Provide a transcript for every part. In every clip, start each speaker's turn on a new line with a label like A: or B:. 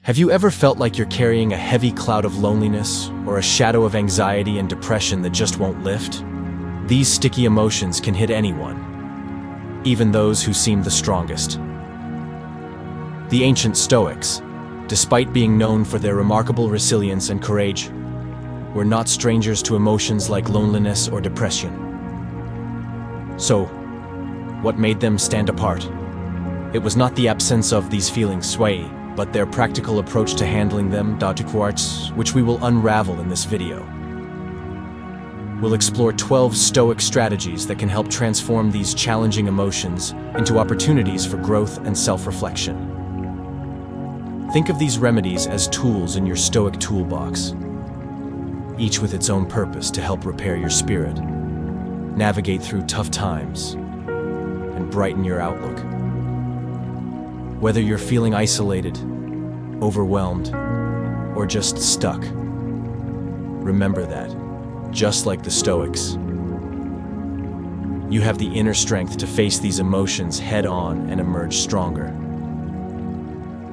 A: Have you ever felt like you're carrying a heavy cloud of loneliness or a shadow of anxiety and depression that just won't lift? These sticky emotions can hit anyone, even those who seem the strongest. The ancient Stoics, despite being known for their remarkable resilience and courage, were not strangers to emotions like loneliness or depression. So, what made them stand apart? It was not the absence of these feelings, but their practical approach to handling them, which we will unravel in this video. We'll explore 12 Stoic strategies that can help transform these challenging emotions into opportunities for growth and self-reflection. Think of these remedies as tools in your Stoic toolbox, each with its own purpose to help repair your spirit, navigate through tough times, and brighten your outlook. Whether you're feeling isolated, overwhelmed, or just stuck, remember that, just like the Stoics, you have the inner strength to face these emotions head-on and emerge stronger.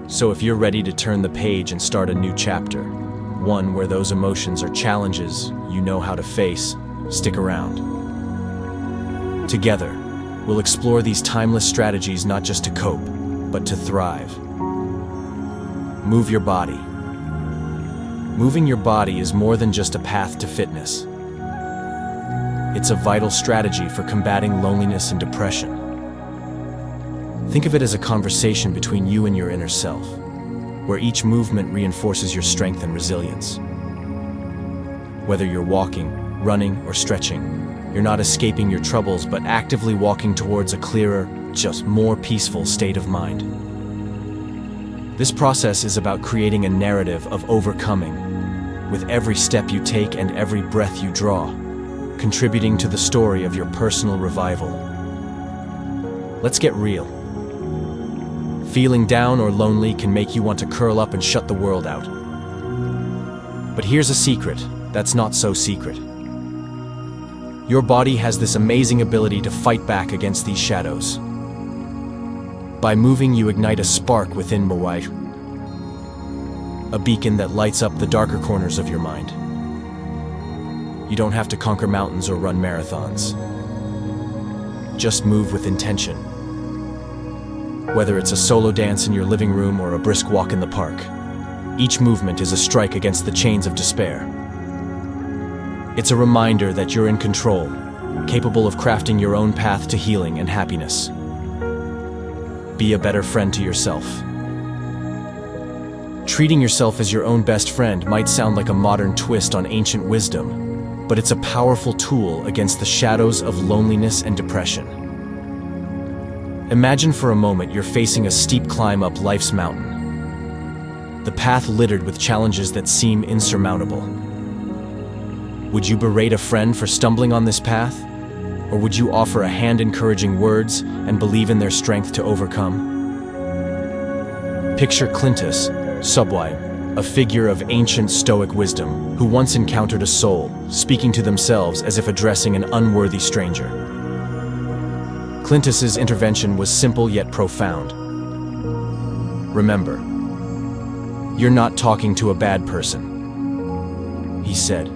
A: So if you're ready to turn the page and start a new chapter, one where those emotions are challenges you know how to face, stick around. Together, we'll explore these timeless strategies not just to cope, but to thrive. Move your body. Moving your body is more than just a path to fitness. It's a vital strategy for combating loneliness and depression. Think of it as a conversation between you and your inner self, where each movement reinforces your strength and resilience. Whether you're walking, running, or stretching, you're not escaping your troubles but actively walking towards a clearer, just more peaceful state of mind. This process is about creating a narrative of overcoming, with every step you take and every breath you draw, contributing to the story of your personal revival. Let's get real. Feeling down or lonely can make you want to curl up and shut the world out. But here's a secret that's not so secret. Your body has this amazing ability to fight back against these shadows. By moving, you ignite a spark within Mawai, a beacon that lights up the darker corners of your mind. You don't have to conquer mountains or run marathons. Just move with intention. Whether it's a solo dance in your living room or a brisk walk in the park, each movement is a strike against the chains of despair. It's a reminder that you're in control, capable of crafting your own path to healing and happiness. Be a better friend to yourself. Treating yourself as your own best friend might sound like a modern twist on ancient wisdom, but it's a powerful tool against the shadows of loneliness and depression. Imagine for a moment you're facing a steep climb up life's mountain, the path littered with challenges that seem insurmountable. Would you berate a friend for stumbling on this path? Or would you offer a hand encouraging words and believe in their strength to overcome? Picture Clintus, a figure of ancient Stoic wisdom, who once encountered a soul, speaking to themselves as if addressing an unworthy stranger. Clintus's intervention was simple yet profound. Remember, you're not talking to a bad person, he said,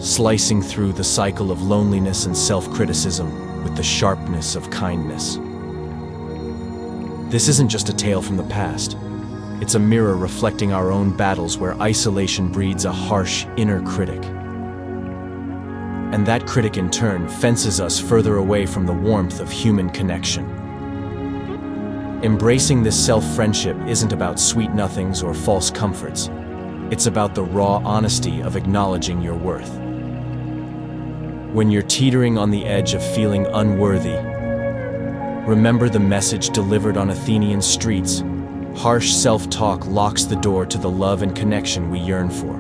A: slicing through the cycle of loneliness and self-criticism with the sharpness of kindness. This isn't just a tale from the past. It's a mirror reflecting our own battles where isolation breeds a harsh inner critic. And that critic in turn fences us further away from the warmth of human connection. Embracing this self-friendship isn't about sweet nothings or false comforts. It's about the raw honesty of acknowledging your worth. When you're teetering on the edge of feeling unworthy, remember the message delivered on Athenian streets. Harsh self-talk locks the door to the love and connection we yearn for.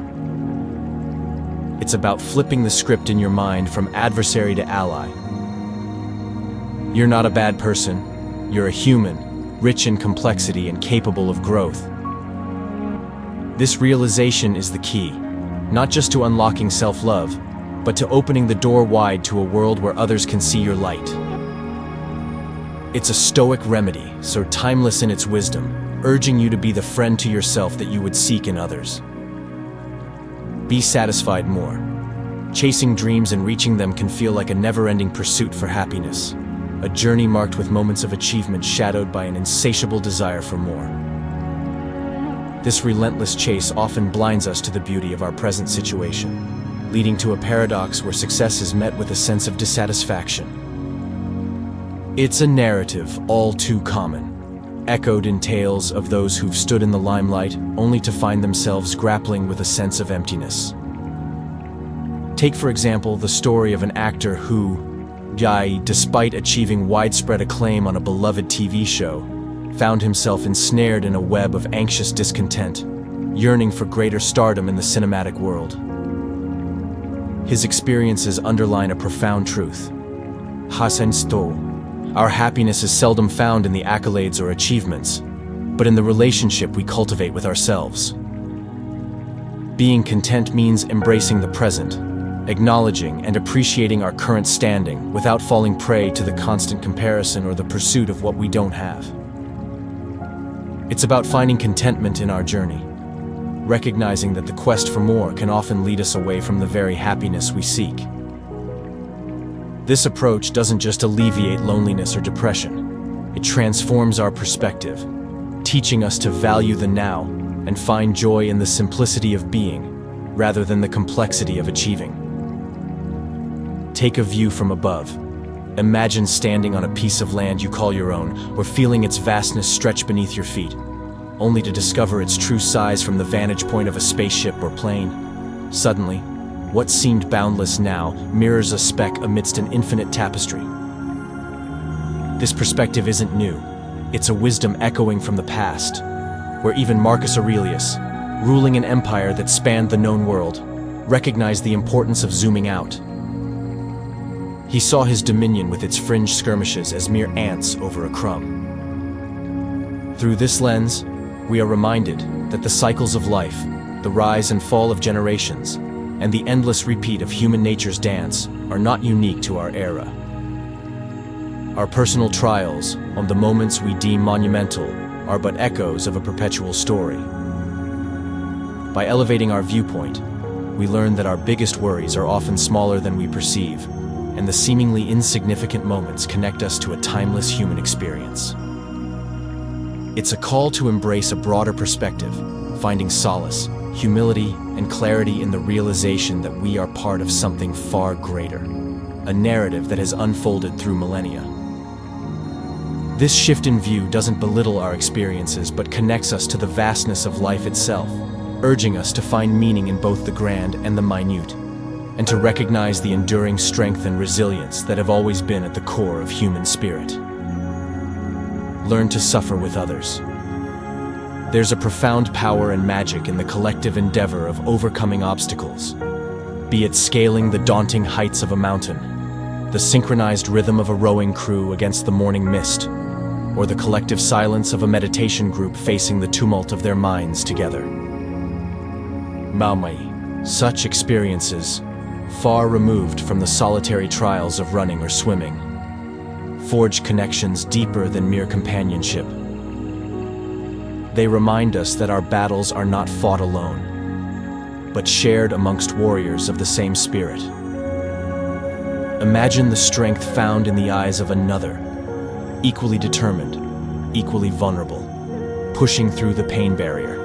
A: It's about flipping the script in your mind from adversary to ally. You're not a bad person. You're a human, rich in complexity and capable of growth. This realization is the key, not just to unlocking self-love, but to opening the door wide to a world where others can see your light. It's a Stoic remedy, so timeless in its wisdom, urging you to be the friend to yourself that you would seek in others. Be satisfied more. Chasing dreams and reaching them can feel like a never-ending pursuit for happiness, a journey marked with moments of achievement shadowed by an insatiable desire for more. This relentless chase often blinds us to the beauty of our present situation, leading to a paradox where success is met with a sense of dissatisfaction. It's a narrative all too common, echoed in tales of those who've stood in the limelight only to find themselves grappling with a sense of emptiness. Take, for example, the story of an actor who, despite achieving widespread acclaim on a beloved TV show, found himself ensnared in a web of anxious discontent, yearning for greater stardom in the cinematic world. His experiences underline a profound truth. Our happiness is seldom found in the accolades or achievements, but in the relationship we cultivate with ourselves. Being content means embracing the present, acknowledging and appreciating our current standing without falling prey to the constant comparison or the pursuit of what we don't have. It's about finding contentment in our journey, recognizing that the quest for more can often lead us away from the very happiness we seek. This approach doesn't just alleviate loneliness or depression, it transforms our perspective, teaching us to value the now and find joy in the simplicity of being, rather than the complexity of achieving. Take a view from above. Imagine standing on a piece of land you call your own, or feeling its vastness stretch beneath your feet, only to discover its true size from the vantage point of a spaceship or plane. Suddenly, what seemed boundless now mirrors a speck amidst an infinite tapestry. This perspective isn't new. It's a wisdom echoing from the past, where even Marcus Aurelius, ruling an empire that spanned the known world, recognized the importance of zooming out. He saw his dominion with its fringe skirmishes as mere ants over a crumb. Through this lens, we are reminded that the cycles of life, the rise and fall of generations, and the endless repeat of human nature's dance are not unique to our era. Our personal trials, on the moments we deem monumental, are but echoes of a perpetual story. By elevating our viewpoint, we learn that our biggest worries are often smaller than we perceive, and the seemingly insignificant moments connect us to a timeless human experience. It's a call to embrace a broader perspective, finding solace, humility, and clarity in the realization that we are part of something far greater, a narrative that has unfolded through millennia. This shift in view doesn't belittle our experiences but connects us to the vastness of life itself, urging us to find meaning in both the grand and the minute, and to recognize the enduring strength and resilience that have always been at the core of human spirit. Learn to suffer with others. There's a profound power and magic in the collective endeavor of overcoming obstacles, be it scaling the daunting heights of a mountain, the synchronized rhythm of a rowing crew against the morning mist, or the collective silence of a meditation group facing the tumult of their minds together. Such experiences, far removed from the solitary trials of running or swimming, forge connections deeper than mere companionship. They remind us that our battles are not fought alone, but shared amongst warriors of the same spirit. Imagine the strength found in the eyes of another, equally determined, equally vulnerable, pushing through the pain barrier.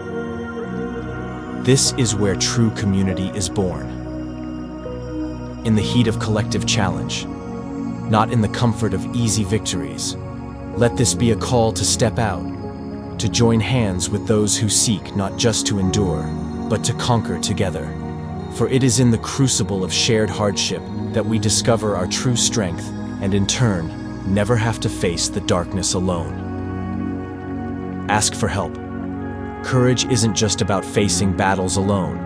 A: This is where true community is born. In the heat of collective challenge, not in the comfort of easy victories. Let this be a call to step out, to join hands with those who seek not just to endure, but to conquer together. For it is in the crucible of shared hardship that we discover our true strength and in turn, never have to face the darkness alone. Ask for help. Courage isn't just about facing battles alone.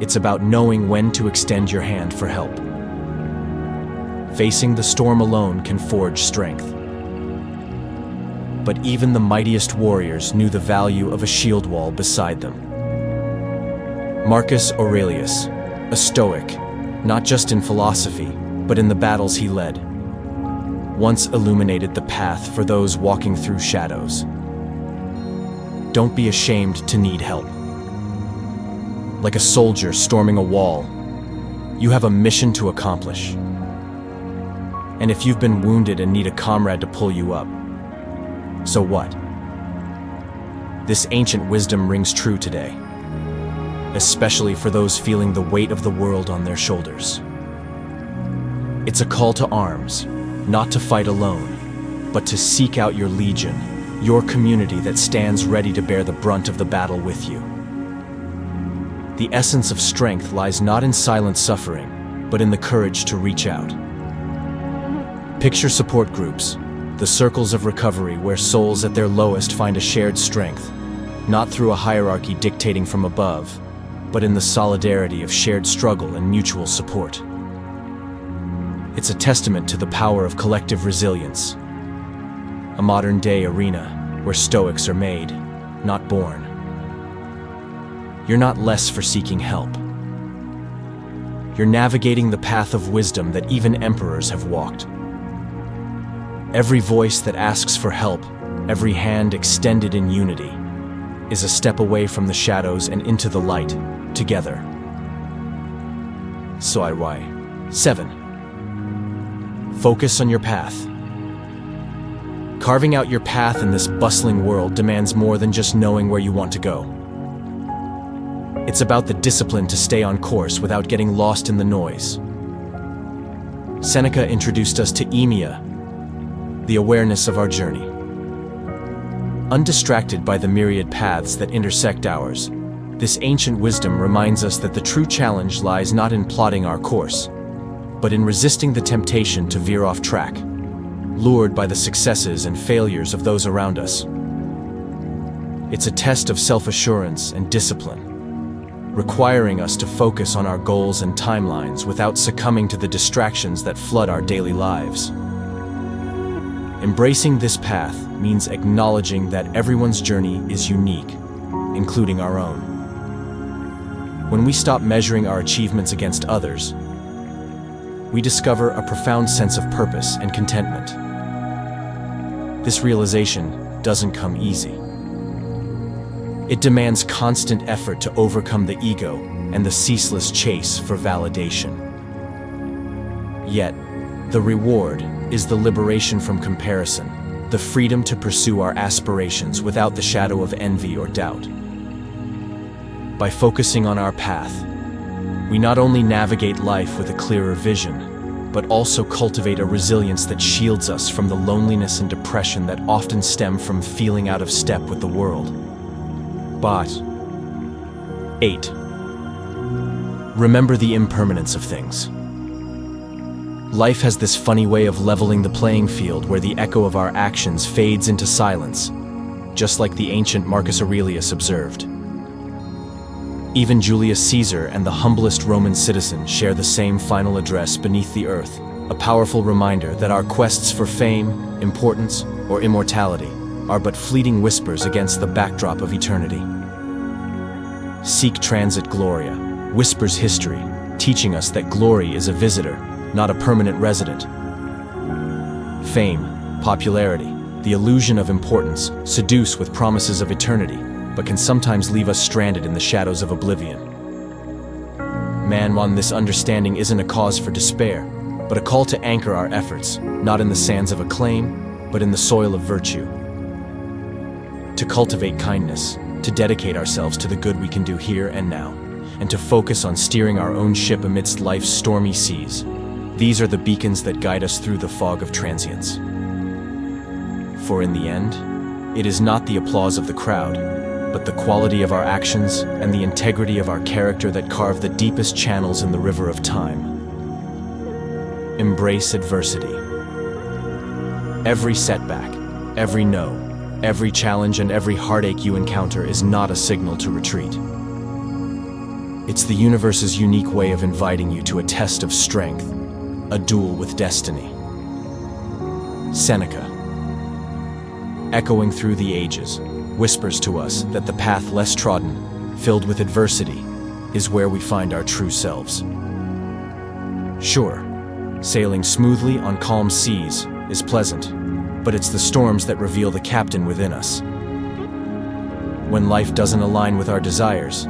A: It's about knowing when to extend your hand for help. Facing the storm alone can forge strength. But even the mightiest warriors knew the value of a shield wall beside them. Marcus Aurelius, a Stoic, not just in philosophy, but in the battles he led, once illuminated the path for those walking through shadows. Don't be ashamed to need help. Like a soldier storming a wall, you have a mission to accomplish. And if you've been wounded and need a comrade to pull you up, so what? This ancient wisdom rings true today, especially for those feeling the weight of the world on their shoulders. It's a call to arms, not to fight alone, but to seek out your legion, your community that stands ready to bear the brunt of the battle with you. The essence of strength lies not in silent suffering, but in the courage to reach out. Picture support groups, the circles of recovery where souls at their lowest find a shared strength, not through a hierarchy dictating from above, but in the solidarity of shared struggle and mutual support. It's a testament to the power of collective resilience, a modern-day arena where Stoics are made, not born. You're not less for seeking help. You're navigating the path of wisdom that even emperors have walked. Every voice that asks for help, every hand extended in unity, is a step away from the shadows and into the light, together. Stoic 7. Focus on your path. Carving out your path in this bustling world demands more than just knowing where you want to go. It's about the discipline to stay on course without getting lost in the noise. Seneca introduced us to emia, the awareness of our journey. Undistracted by the myriad paths that intersect ours, this ancient wisdom reminds us that the true challenge lies not in plotting our course, but in resisting the temptation to veer off track, lured by the successes and failures of those around us. It's a test of self-assurance and discipline, requiring us to focus on our goals and timelines without succumbing to the distractions that flood our daily lives. Embracing this path means acknowledging that everyone's journey is unique, including our own. When we stop measuring our achievements against others, we discover a profound sense of purpose and contentment. This realization doesn't come easy. It demands constant effort to overcome the ego and the ceaseless chase for validation. Yet, the reward is the liberation from comparison, the freedom to pursue our aspirations without the shadow of envy or doubt. By focusing on our path, we not only navigate life with a clearer vision, but also cultivate a resilience that shields us from the loneliness and depression that often stem from feeling out of step with the world. But 8. Remember the impermanence of things. Life has this funny way of leveling the playing field where the echo of our actions fades into silence, just like the ancient Marcus Aurelius observed. Even Julius Caesar and the humblest Roman citizen share the same final address beneath the earth, a powerful reminder that our quests for fame, importance, or immortality are but fleeting whispers against the backdrop of eternity. Seek transit gloria, whispers history, teaching us that glory is a visitor, not a permanent resident. Fame, popularity, the illusion of importance seduce with promises of eternity, but can sometimes leave us stranded in the shadows of oblivion. Man, this understanding isn't a cause for despair, but a call to anchor our efforts, not in the sands of acclaim, but in the soil of virtue. To cultivate kindness, to dedicate ourselves to the good we can do here and now, and to focus on steering our own ship amidst life's stormy seas. These are the beacons that guide us through the fog of transience. For in the end, it is not the applause of the crowd, but the quality of our actions and the integrity of our character that carve the deepest channels in the river of time. Embrace adversity. Every setback, every no, every challenge and every heartache you encounter is not a signal to retreat. It's the universe's unique way of inviting you to a test of strength, a duel with destiny. Seneca, echoing through the ages, whispers to us that the path less trodden, filled with adversity, is where we find our true selves. Sure, sailing smoothly on calm seas is pleasant, but it's the storms that reveal the captain within us. When life doesn't align with our desires,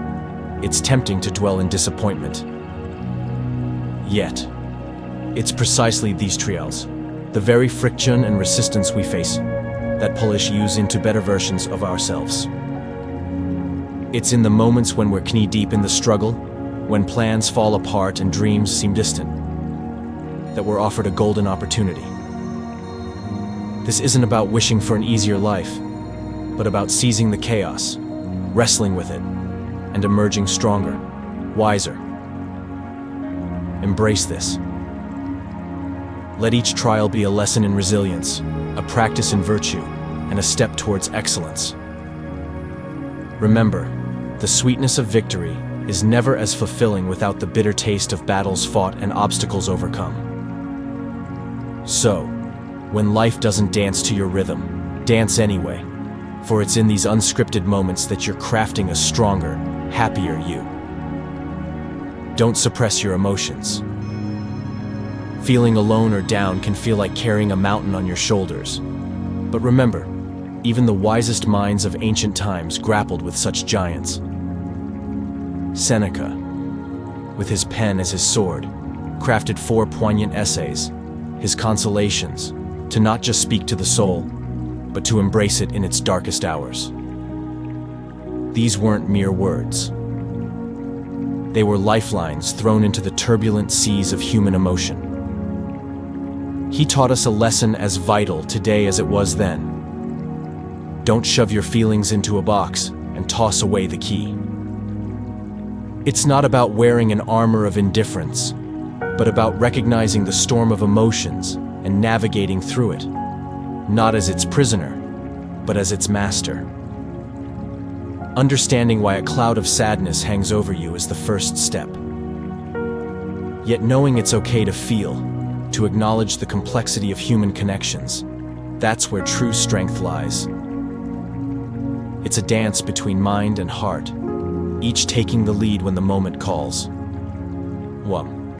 A: it's tempting to dwell in disappointment. Yet, it's precisely these trials, the very friction and resistance we face, that pull us into better versions of ourselves. It's in the moments when we're knee-deep in the struggle, when plans fall apart and dreams seem distant, that we're offered a golden opportunity. This isn't about wishing for an easier life, but about seizing the chaos, wrestling with it, and emerging stronger, wiser. Embrace this. Let each trial be a lesson in resilience, a practice in virtue, and a step towards excellence. Remember, the sweetness of victory is never as fulfilling without the bitter taste of battles fought and obstacles overcome. So, when life doesn't dance to your rhythm, dance anyway, for it's in these unscripted moments that you're crafting a stronger, happier you. Don't suppress your emotions. Feeling alone or down can feel like carrying a mountain on your shoulders. But remember, even the wisest minds of ancient times grappled with such giants. Seneca, with his pen as his sword, crafted 4 poignant essays, his consolations, to not just speak to the soul, but to embrace it in its darkest hours. These weren't mere words. They were lifelines thrown into the turbulent seas of human emotion. He taught us a lesson as vital today as it was then. Don't shove your feelings into a box and toss away the key. It's not about wearing an armor of indifference, but about recognizing the storm of emotions and navigating through it, not as its prisoner, but as its master. Understanding why a cloud of sadness hangs over you is the first step. Yet knowing it's okay to feel, to acknowledge the complexity of human connections, that's where true strength lies. It's a dance between mind and heart, each taking the lead when the moment calls. 1.